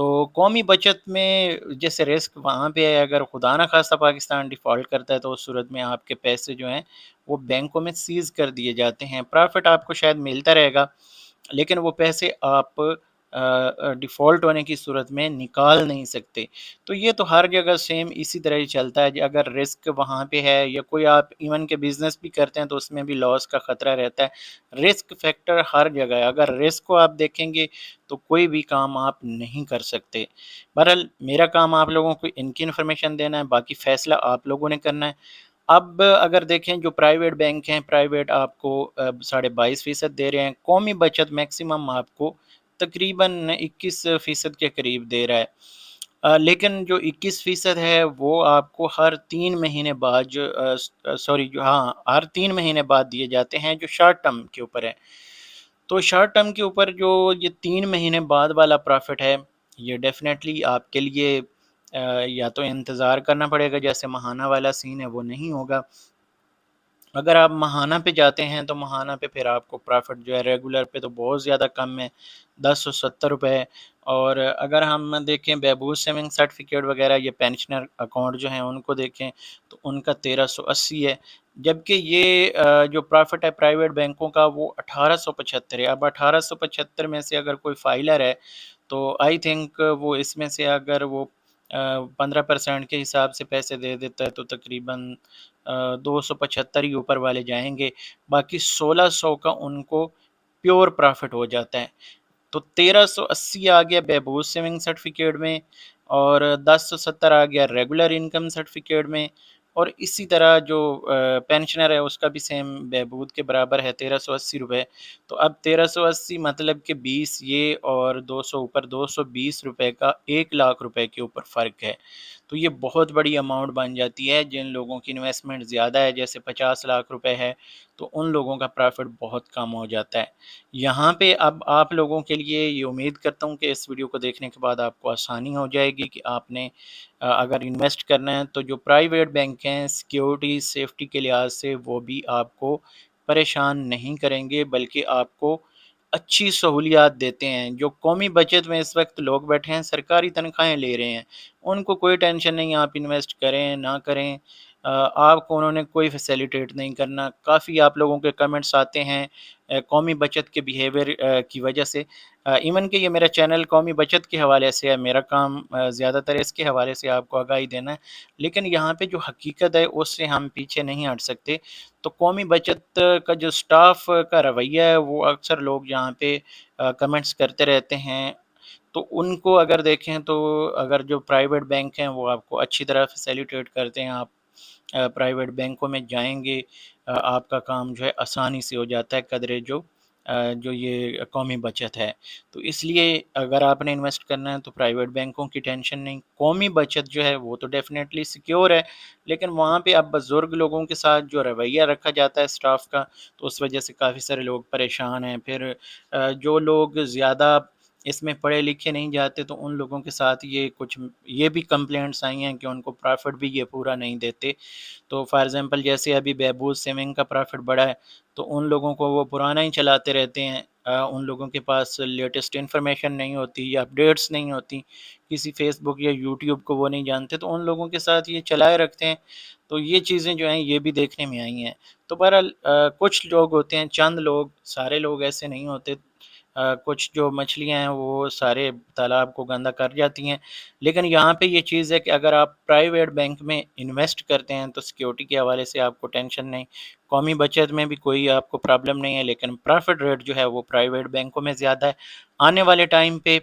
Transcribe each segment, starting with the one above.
تو قومی بچت میں جیسے رسک وہاں پہ ہے، اگر خدا نہ خواستہ پاکستان ڈیفالٹ کرتا ہے تو اس صورت میں آپ کے پیسے جو ہیں وہ بینکوں میں سیز کر دیے جاتے ہیں، پرافٹ آپ کو شاید ملتا رہے گا لیکن وہ پیسے آپ ڈیفالٹ ہونے کی صورت میں نکال نہیں سکتے۔ تو یہ تو ہر جگہ سیم اسی طرح ہی چلتا ہے، اگر رسک وہاں پہ ہے یا کوئی آپ ایون کے بزنس بھی کرتے ہیں تو اس میں بھی لاس کا خطرہ رہتا ہے۔ رسک فیکٹر ہر جگہ ہے، اگر رسک کو آپ دیکھیں گے تو کوئی بھی کام آپ نہیں کر سکتے۔ بہرحال میرا کام آپ لوگوں کو ان کی انفارمیشن دینا ہے، باقی فیصلہ آپ لوگوں نے کرنا ہے۔ اب اگر دیکھیں جو پرائیویٹ بینک ہیں، پرائیویٹ آپ کو 22.5% دے رہے ہیں، قومی بچت میکسیمم آپ کو تقریباً 21% کے قریب دے رہا ہے، لیکن جو 21% ہے وہ آپ کو ہر 3 مہینے بعد ہر 3 مہینے بعد دیے جاتے ہیں، جو شارٹ ٹرم کے اوپر ہے۔ تو شارٹ ٹرم کے اوپر جو یہ 3 مہینے بعد والا پروفٹ ہے، یہ ڈیفینیٹلی آپ کے لیے یا تو انتظار کرنا پڑے گا، جیسے ماہانہ والا سین ہے وہ نہیں ہوگا۔ اگر آپ ماہانہ پہ جاتے ہیں تو ماہانہ پہ پھر آپ کو پرافٹ جو ہے ریگولر پہ تو بہت زیادہ کم ہے، 1070 روپے۔ اور اگر ہم دیکھیں بہبود سیونگ سرٹیفکیٹ وغیرہ، یہ پینشنر اکاؤنٹ جو ہیں ان کو دیکھیں تو ان کا 1380 ہے، جبکہ یہ جو پرافٹ ہے پرائیویٹ بینکوں کا وہ 1875 ہے۔ اب 1875 میں سے اگر کوئی فائلر ہے تو آئی تھنک وہ اس میں سے اگر وہ 15% کے حساب سے پیسے دے دیتا ہے تو تقریباً 275 ہی اوپر والے جائیں گے، باقی 1600 کا ان کو پیور پرافٹ ہو جاتا ہے۔ تو 1380 آ گیا بہبود سیونگ سرٹیفکیٹ میں، اور 1070 آ گیا ریگولر انکم سرٹیفکیٹ میں، اور اسی طرح جو پینشنر ہے اس کا بھی سیم بہبود کے برابر ہے 1380 روپے۔ تو اب 1380 مطلب کہ 20 یہ اور 200 اوپر 220 روپے کا 1 لاکھ روپے کے اوپر فرق ہے۔ تو یہ بہت بڑی اماؤنٹ بن جاتی ہے، جن لوگوں کی انویسٹمنٹ زیادہ ہے جیسے 50 لاکھ روپے ہے تو ان لوگوں کا پرافٹ بہت کم ہو جاتا ہے۔ یہاں پہ اب آپ لوگوں کے لیے یہ امید کرتا ہوں کہ اس ویڈیو کو دیکھنے کے بعد آپ کو آسانی ہو جائے گی کہ آپ نے اگر انویسٹ کرنا ہے تو جو پرائیویٹ بینک ہیں سیکیورٹی سیفٹی کے لحاظ سے وہ بھی آپ کو پریشان نہیں کریں گے، بلکہ آپ کو اچھی سہولیات دیتے ہیں۔ جو قومی بچت میں اس وقت لوگ بیٹھے ہیں سرکاری تنخواہیں لے رہے ہیں، ان کو کوئی ٹینشن نہیں آپ انویسٹ کریں نہ کریں، آپ کو انہوں نے کوئی فیسیلیٹیٹ نہیں کرنا۔ کافی آپ لوگوں کے کمنٹس آتے ہیں قومی بچت کے بیہیویئر کی وجہ سے، ایون کہ یہ میرا چینل قومی بچت کے حوالے سے ہے، میرا کام زیادہ تر اس کے حوالے سے آپ کو آگاہی دینا ہے، لیکن یہاں پہ جو حقیقت ہے اس سے ہم پیچھے نہیں ہٹ سکتے۔ تو قومی بچت کا جو سٹاف کا رویہ ہے وہ اکثر لوگ یہاں پہ کمنٹس کرتے رہتے ہیں، تو ان کو اگر دیکھیں تو اگر جو پرائیویٹ بینک ہیں وہ آپ کو اچھی طرح فیسیلیٹیٹ کرتے ہیں، آپ پرائیویٹ بینکوں میں جائیں گے، آپ کا کام جو ہے آسانی سے ہو جاتا ہے قدرے جو یہ قومی بچت ہے۔ تو اس لیے اگر آپ نے انویسٹ کرنا ہے تو پرائیویٹ بینکوں کی ٹینشن نہیں، قومی بچت جو ہے وہ تو ڈیفینیٹلی سیکیور ہے، لیکن وہاں پہ اب بزرگ لوگوں کے ساتھ جو رویہ رکھا جاتا ہے سٹاف کا تو اس وجہ سے کافی سارے لوگ پریشان ہیں۔ پھر جو لوگ زیادہ اس میں پڑھے لکھے نہیں جاتے تو ان لوگوں کے ساتھ یہ بھی کمپلینٹس آئی ہیں کہ ان کو پرافٹ بھی یہ پورا نہیں دیتے۔ تو فار ایگزامپل جیسے ابھی بہبود سیونگ کا پرافٹ بڑھا ہے تو ان لوگوں کو وہ پرانا ہی چلاتے رہتے ہیں، ان لوگوں کے پاس لیٹسٹ انفارمیشن نہیں ہوتی یا اپڈیٹس نہیں ہوتی، کسی فیس بک یا یوٹیوب کو وہ نہیں جانتے تو ان لوگوں کے ساتھ یہ چلائے رکھتے ہیں۔ تو یہ چیزیں جو ہیں یہ بھی دیکھنے میں آئی ہیں۔ تو بہرحال کچھ لوگ ہوتے ہیں، چند لوگ، سارے لوگ ایسے نہیں ہوتے، کچھ جو مچھلیاں ہیں وہ سارے تالاب کو گندا کر جاتی ہیں، لیکن یہاں پہ یہ چیز ہے کہ اگر آپ پرائیویٹ بینک میں انویسٹ کرتے ہیں تو سیکیورٹی کے حوالے سے آپ کو ٹینشن نہیں، قومی بچت میں بھی کوئی آپ کو پرابلم نہیں ہے، لیکن پرافٹ ریٹ جو ہے وہ پرائیویٹ بینکوں میں زیادہ ہے۔ آنے والے ٹائم پہ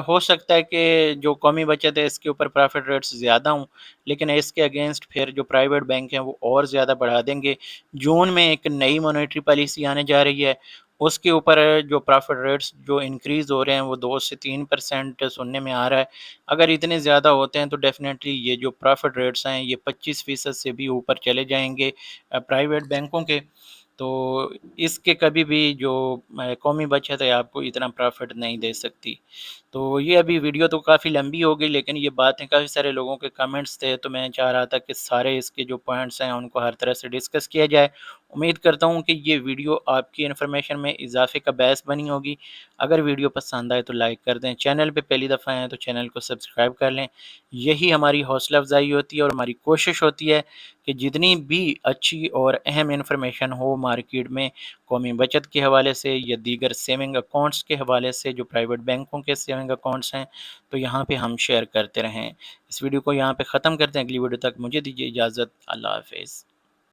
ہو سکتا ہے کہ جو قومی بچت ہے اس کے اوپر پرافٹ ریٹس زیادہ ہوں، لیکن اس کے اگینسٹ پھر جو پرائیویٹ بینک ہیں وہ اور زیادہ بڑھا دیں گے۔ جون میں ایک نئی مانیٹری پالیسی آنے جا رہی ہے، اس کے اوپر جو پرافٹ ریٹس جو انکریز ہو رہے ہیں وہ 2 سے 3% سننے میں آ رہا ہے۔ اگر اتنے زیادہ ہوتے ہیں تو ڈیفینیٹلی یہ جو پرافٹ ریٹس ہیں یہ 25% سے بھی اوپر چلے جائیں گے پرائیویٹ بینکوں کے۔ تو اس کے کبھی بھی جو قومی بچت ہے آپ کو اتنا پرافٹ نہیں دے سکتی۔ تو یہ ابھی ویڈیو تو کافی لمبی ہو گئی، لیکن یہ باتیں کافی سارے لوگوں کے کمنٹس تھے تو میں چاہ رہا تھا کہ سارے اس کے جو پوائنٹس ہیں ان کو ہر طرح سے ڈسکس کیا جائے، امید کرتا ہوں کہ یہ ویڈیو آپ کی انفارمیشن میں اضافے کا باعث بنی ہوگی۔ اگر ویڈیو پسند آئے تو لائک کر دیں، چینل پہ پہلی دفعہ ہیں تو چینل کو سبسکرائب کر لیں۔ یہی ہماری حوصلہ افزائی ہوتی ہے اور ہماری کوشش ہوتی ہے کہ جتنی بھی اچھی اور اہم انفارمیشن ہو مارکیٹ میں قومی بچت کے حوالے سے یا دیگر سیونگ اکاؤنٹس کے حوالے سے جو پرائیویٹ بینکوں کے سیونگ اکاؤنٹس ہیں، تو یہاں پہ ہم شیئر کرتے رہیں۔ اس ویڈیو کو یہاں پہ ختم کرتے ہیں، اگلی ویڈیو تک مجھے دیجیے اجازت۔ اللہ حافظ۔